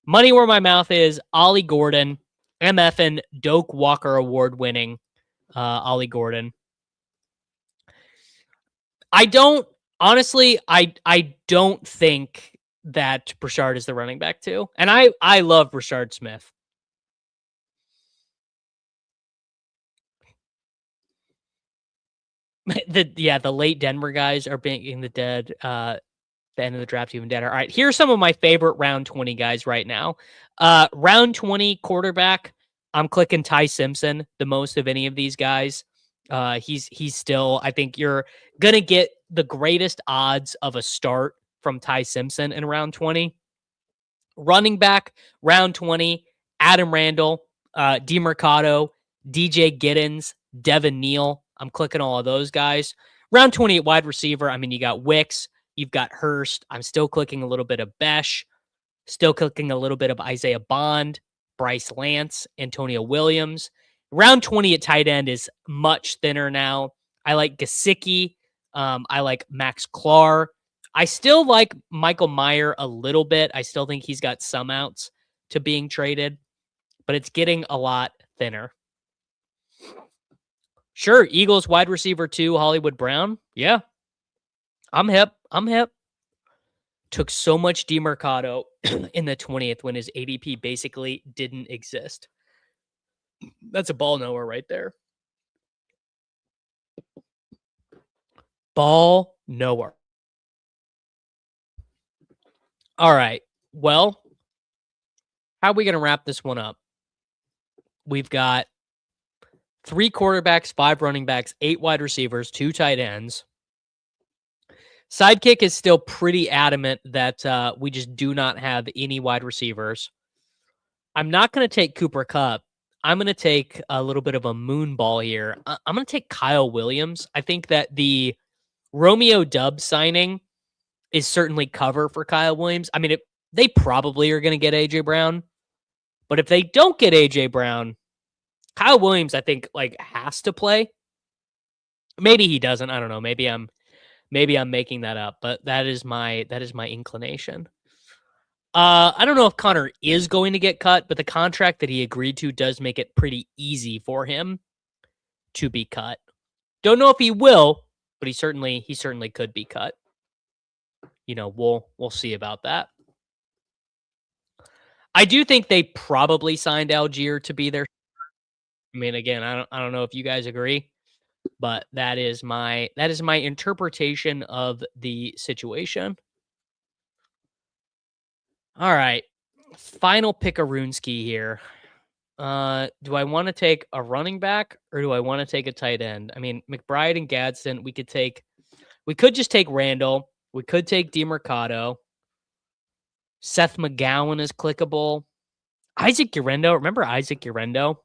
Money where my mouth is. Ollie Gordon, MF and Doak Walker award winning. Ollie Gordon. I don't honestly. I don't think that Brissett is the running back too, and I love Brissett Smith. The late Denver guys are being the dead. The end of the draft even deader. All right, here's some of my favorite round 20 guys right now. Round 20 quarterback. I'm clicking Ty Simpson the most of any of these guys. He's still. I think you're gonna get the greatest odds of a start from Ty Simpson in round 20. Running back, round 20, Adam Randall, Demercado, DJ Giddens, Devin Neal. I'm clicking all of those guys. Round 20 at wide receiver. I mean, you got Wicks, you've got Hurst. I'm still clicking a little bit of Besh, still clicking a little bit of Isaiah Bond, Bryce Lance, Antonio Williams. Round 20 at tight end is much thinner now. I like Gesicki. I like Max Clark. I still like Michael Mayer a little bit. I still think he's got some outs to being traded, but it's getting a lot thinner. Sure, Eagles wide receiver 2, Hollywood Brown. Yeah. I'm hip. Took so much Demercado in the 20th when his ADP basically didn't exist. That's a ball knower right there. Ball knower. All right. Well, how are we going to wrap this one up? We've got 3 quarterbacks, 5 running backs, 8 wide receivers, 2 tight ends. Sidekick is still pretty adamant that we just do not have any wide receivers. I'm not going to take Cooper Kupp. I'm going to take a little bit of a moon ball here. I'm going to take Kyle Williams. I think that the Romeo Doubs signing is certainly cover for Kyle Williams. I mean, they probably are going to get A.J. Brown. But if they don't get A.J. Brown, Kyle Williams, I think, like, has to play. Maybe he doesn't. I don't know. Maybe I'm making that up, but that is my inclination. I don't know if Connor is going to get cut, but the contract that he agreed to does make it pretty easy for him to be cut. Don't know if he will, but he certainly could be cut. You know, we'll see about that. I do think they probably signed Algier to be their. I mean, again, I don't know if you guys agree, but that is my interpretation of the situation. All right. Final pickaroonski here. Do I want to take a running back or do I want to take a tight end? I mean, McBride and Gadsden, we could just take Randall. We could take Demercado. Seth McGowan is clickable. Isaac Urendo. Remember Isaac Urendo?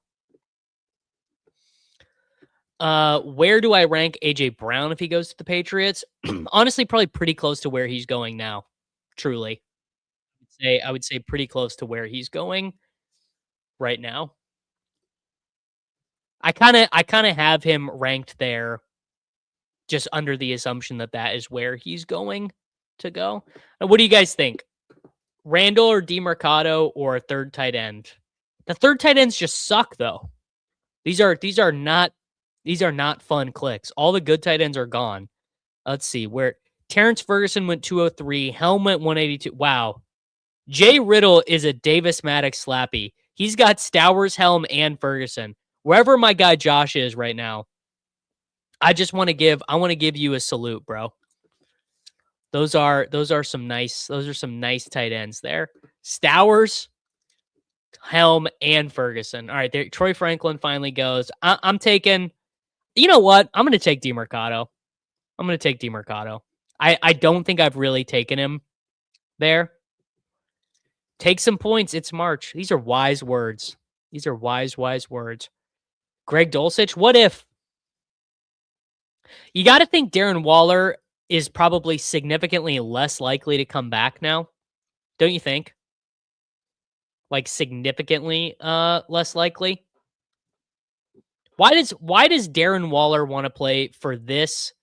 Where do I rank AJ Brown if he goes to the Patriots? Honestly, probably pretty close to where he's going now. Truly. I would say pretty close to where he's going right now. I kind of have him ranked there just under the assumption that is where he's going to go. What do you guys think? Randall or Demercado or a third tight end? The third tight ends just suck though. These are not fun clicks. All the good tight ends are gone. Let's see where Terrence Ferguson went 203, Helm went 182. Wow. Jay Riddle is a Davis Maddox slappy. He's got Stowers, Helm, and Ferguson. Wherever my guy Josh is right now, I want to give you a salute, bro. Those are some nice tight ends there. Stowers, Helm, and Ferguson. All right, there. Troy Franklin finally goes. I'm taking. You know what? I'm going to take Demercado. I don't think I've really taken him there. Take some points. It's March. These are wise words. Wise words. Greg Dulcich, what if? You got to think Darren Waller is probably significantly less likely to come back now. Don't you think? like significantly less likely. Why does Darren Waller want to play for this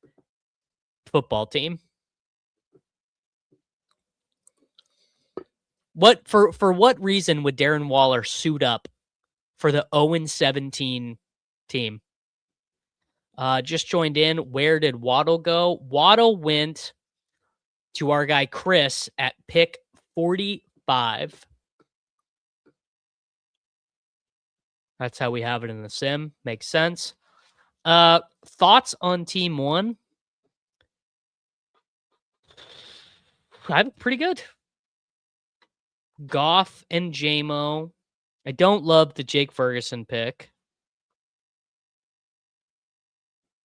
football team? What for what reason would Darren Waller suit up for the 0-17 team? Just joined in. Where did Waddle go? Waddle went to our guy Chris at pick 45. That's how we have it in the sim. Makes sense. Thoughts on team one? I'm pretty good. Goff and JMO. I don't love the Jake Ferguson pick.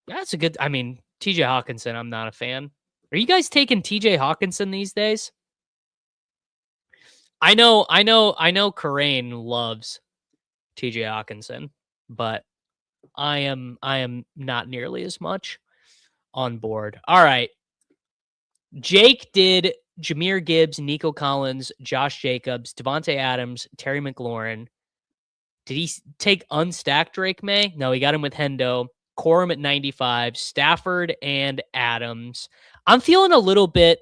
That's a good, I mean, TJ Hawkinson, I'm not a fan. Are you guys taking TJ Hawkinson these days? I know Karain loves TJ Hawkinson, but I am not nearly as much on board. All right. Jake did Jahmyr Gibbs, Nico Collins, Josh Jacobs, Devante Adams, Terry McLaurin. Did he take unstacked Drake May? No, he got him with Hendo. Corum at 95, Stafford and Adams. I'm feeling a little bit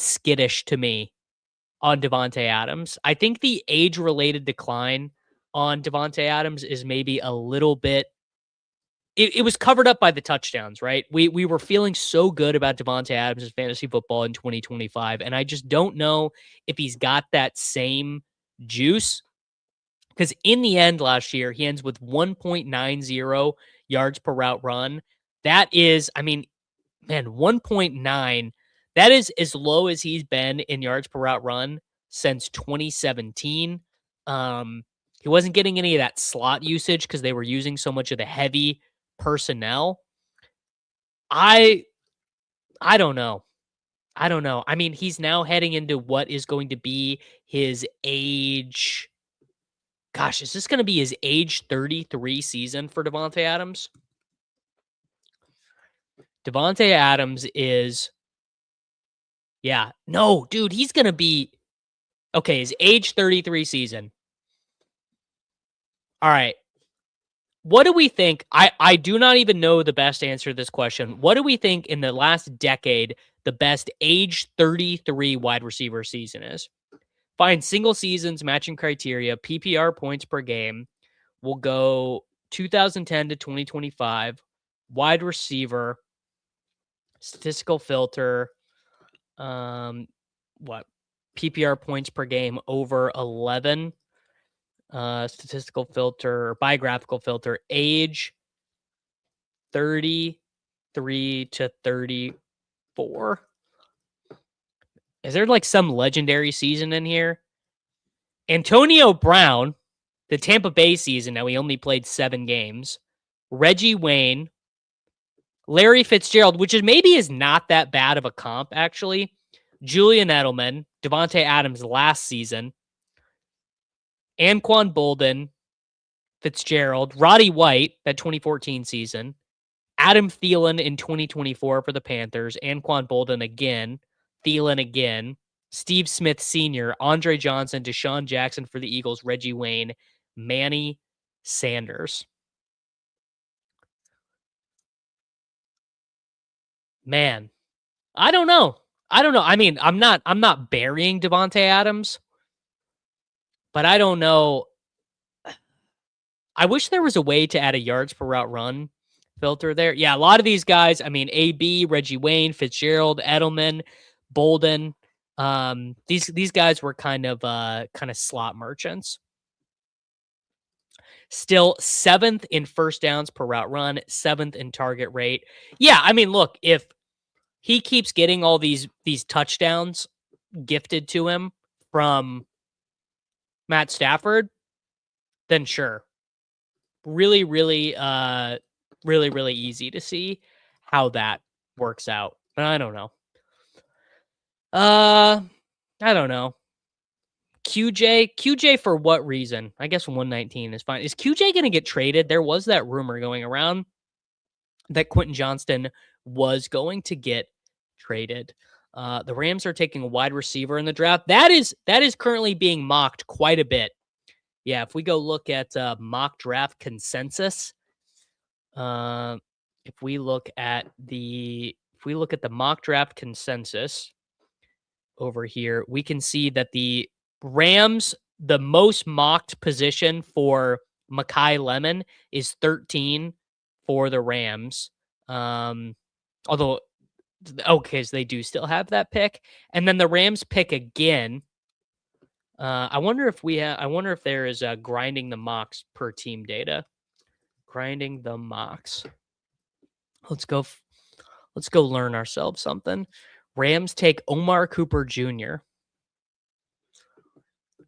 skittish to me on Devante Adams. I think the age-related decline on Devante Adams is maybe a little bit. It was covered up by the touchdowns, right? We were feeling so good about Devante Adams' fantasy football in 2025, and I just don't know if he's got that same juice. Because in the end last year, he ends with 1.90 yards per route run. That is, I mean, man, 1.9. That is as low as he's been in yards per route run since 2017. He wasn't getting any of that slot usage because they were using so much of the heavy personnel. I don't know. I mean, he's now heading into what is going to be his age. Gosh, is this going to be his age 33 season for Devante Adams? Devante Adams is, yeah, no, dude, he's going to be, okay, his age 33 season. All right. What do we think? I do not even know the best answer to this question. What do we think in the last decade the best age 33 wide receiver season is? Find single seasons matching criteria, PPR points per game. We'll go 2010 to 2025, wide receiver, statistical filter, what? PPR points per game over 11, statistical filter, biographical filter, age 33 to 34. Is there like some legendary season in here? Antonio Brown, the Tampa Bay season. Now he only played 7 games. Reggie Wayne, Larry Fitzgerald, which is maybe not that bad of a comp, actually. Julian Edelman, Devante Adams last season. Anquan Bolden, Fitzgerald, Roddy White, that 2014 season. Adam Thielen in 2024 for the Panthers. Anquan Bolden again. Thielen again. Steve Smith Sr., Andre Johnson, Deshaun Jackson for the Eagles, Reggie Wayne, Manny Sanders. Man, I don't know. I mean, I'm not burying Devante Adams, but I don't know. I wish there was a way to add a yards per route run filter there. Yeah, a lot of these guys, I mean, AB, Reggie Wayne, Fitzgerald, Edelman, Bolden, these guys were kind of slot merchants. Still 7th in first downs per route run, 7th in target rate. Yeah, I mean, look, if he keeps getting all these touchdowns gifted to him from Matt Stafford, then sure. Really easy to see how that works out. But I don't know. I don't know. QJ for what reason? I guess 119 is fine. Is QJ going to get traded? There was that rumor going around that Quentin Johnston was going to get traded. The Rams are taking a wide receiver in the draft. That is currently being mocked quite a bit. Yeah, if we go look at mock draft consensus, if we look at the mock draft consensus over here, we can see that the Rams, the most mocked position for Makai Lemon is 13 for the Rams. Although, okay, so they do still have that pick, and then the Rams pick again. I wonder if there is grinding the mocks per team data. Grinding the mocks. Let's go learn ourselves something. Rams take Omar Cooper Jr.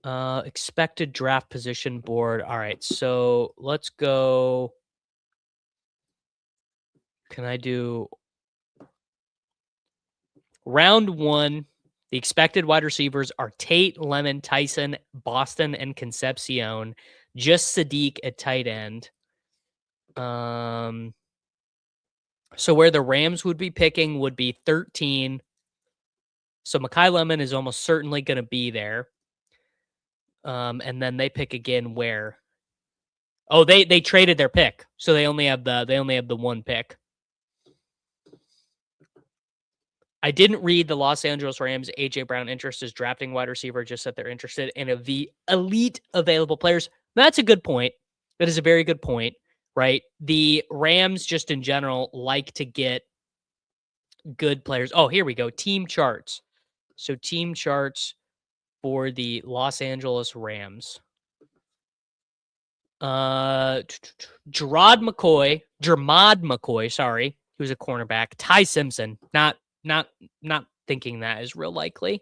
Expected draft position board. All right, so let's go. Can I do round 1? The expected wide receivers are Tate, Lemon, Tyson, Boston, and Concepcion. Just Sadiq at tight end. So where the Rams would be picking would be 13. So Makai Lemon is almost certainly going to be there. And then they pick again where? Oh, they traded their pick. So they only have the one pick. I didn't read the Los Angeles Rams AJ Brown interest is drafting wide receiver, just that they're interested in the elite available players. That's a good point. That is a very good point, right? The Rams just in general like to get good players. Oh, here we go. Team charts. So team charts for the Los Angeles Rams. Jermad McCoy, sorry. He was a cornerback. Ty Simpson. Not thinking that is real likely.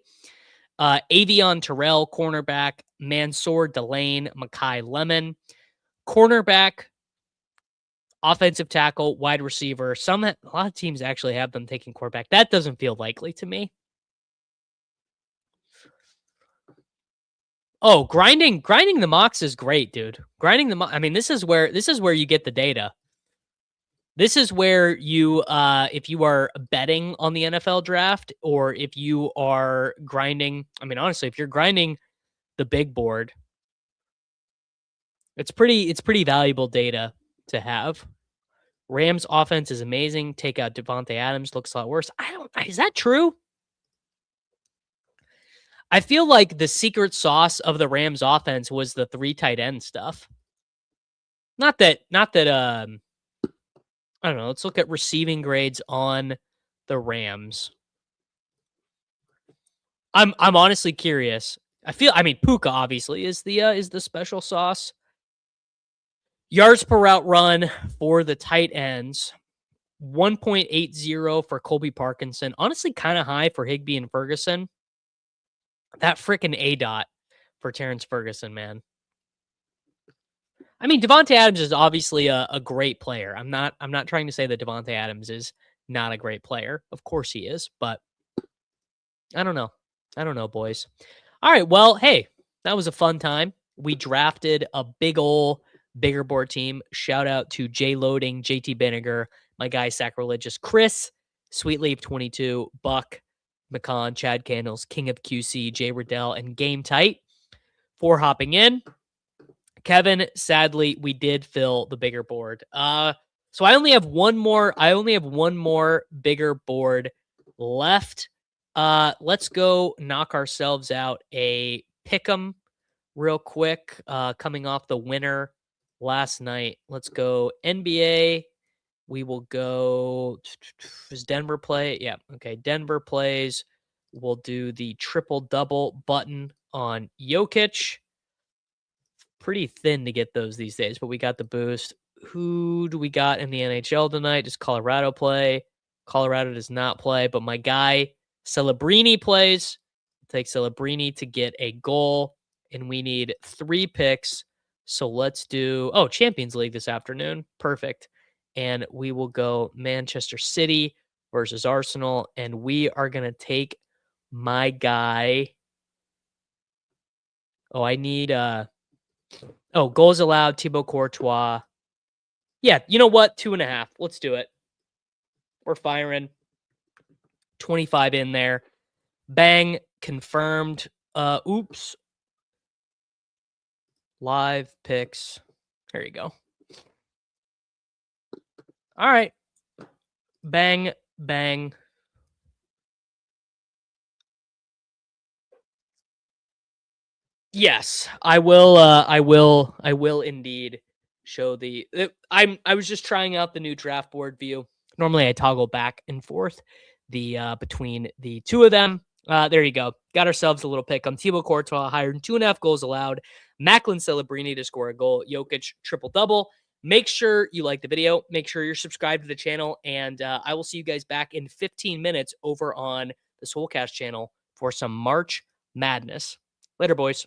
Avion Terrell, cornerback. Mansour Delane, Makai Lemon. Cornerback, offensive tackle, wide receiver. A lot of teams actually have them taking quarterback. That doesn't feel likely to me. Oh, grinding the mocks is great, dude. I mean, this is where you get the data. This is where you, if you are betting on the NFL draft, or if you are grinding, I mean, honestly, if you're grinding the big board, it's pretty valuable data to have. Rams offense is amazing. Take out Devante Adams, looks a lot worse. Is that true? I feel like the secret sauce of the Rams offense was the 3 tight end stuff. Not that I don't know. Let's look at receiving grades on the Rams. I'm honestly curious. I mean, Puka obviously is the special sauce. Yards per route run for the tight ends, 1.80 for Colby Parkinson. Honestly, kind of high for Higbee and Ferguson. That freaking ADOT for Terrence Ferguson, man. I mean, Devante Adams is obviously a great player. I'm not trying to say that Devante Adams is not a great player. Of course he is, but I don't know, boys. All right, well, hey, that was a fun time. We drafted a bigger board team. Shout out to J Loading, JT Vinegar, my guy Sacrilegious, Chris, Sweetleaf 22, Buck, McCon, Chad Candles, King of QC, Jay Riddell, and Game Tight for hopping in. Kevin, sadly, we did fill the bigger board. So I only have one more bigger board left. Let's go knock ourselves out a pick'em real quick. Coming off the winner last night. Let's go NBA. We will go. Does Denver play? Yeah. Okay. Denver plays. We'll do the triple double button on Jokic. Pretty thin to get those these days, but we got the boost. Who do we got in the NHL tonight? Does Colorado play? Colorado does not play, but my guy Celebrini plays. We'll take Celebrini to get a goal, and we need 3 picks. So let's do Champions League this afternoon. Perfect. And we will go Manchester City versus Arsenal, and we are gonna take my guy. I need goals allowed, Thibaut Courtois. Yeah, you know what? 2.5. Let's do it. We're firing 25 in there. Bang, confirmed. Oops. Live picks. There you go. All right. Bang, bang. Yes, I will. I will indeed show the. I was just trying out the new draft board view. Normally, I toggle back and forth between the two of them. There you go. Got ourselves a little pick on Thibaut Courtois, higher than 2.5 goals allowed. Macklin Celebrini to score a goal. Jokic triple double. Make sure you like the video. Make sure you're subscribed to the channel, and I will see you guys back in 15 minutes over on the Soulcast channel for some March Madness. Later, boys.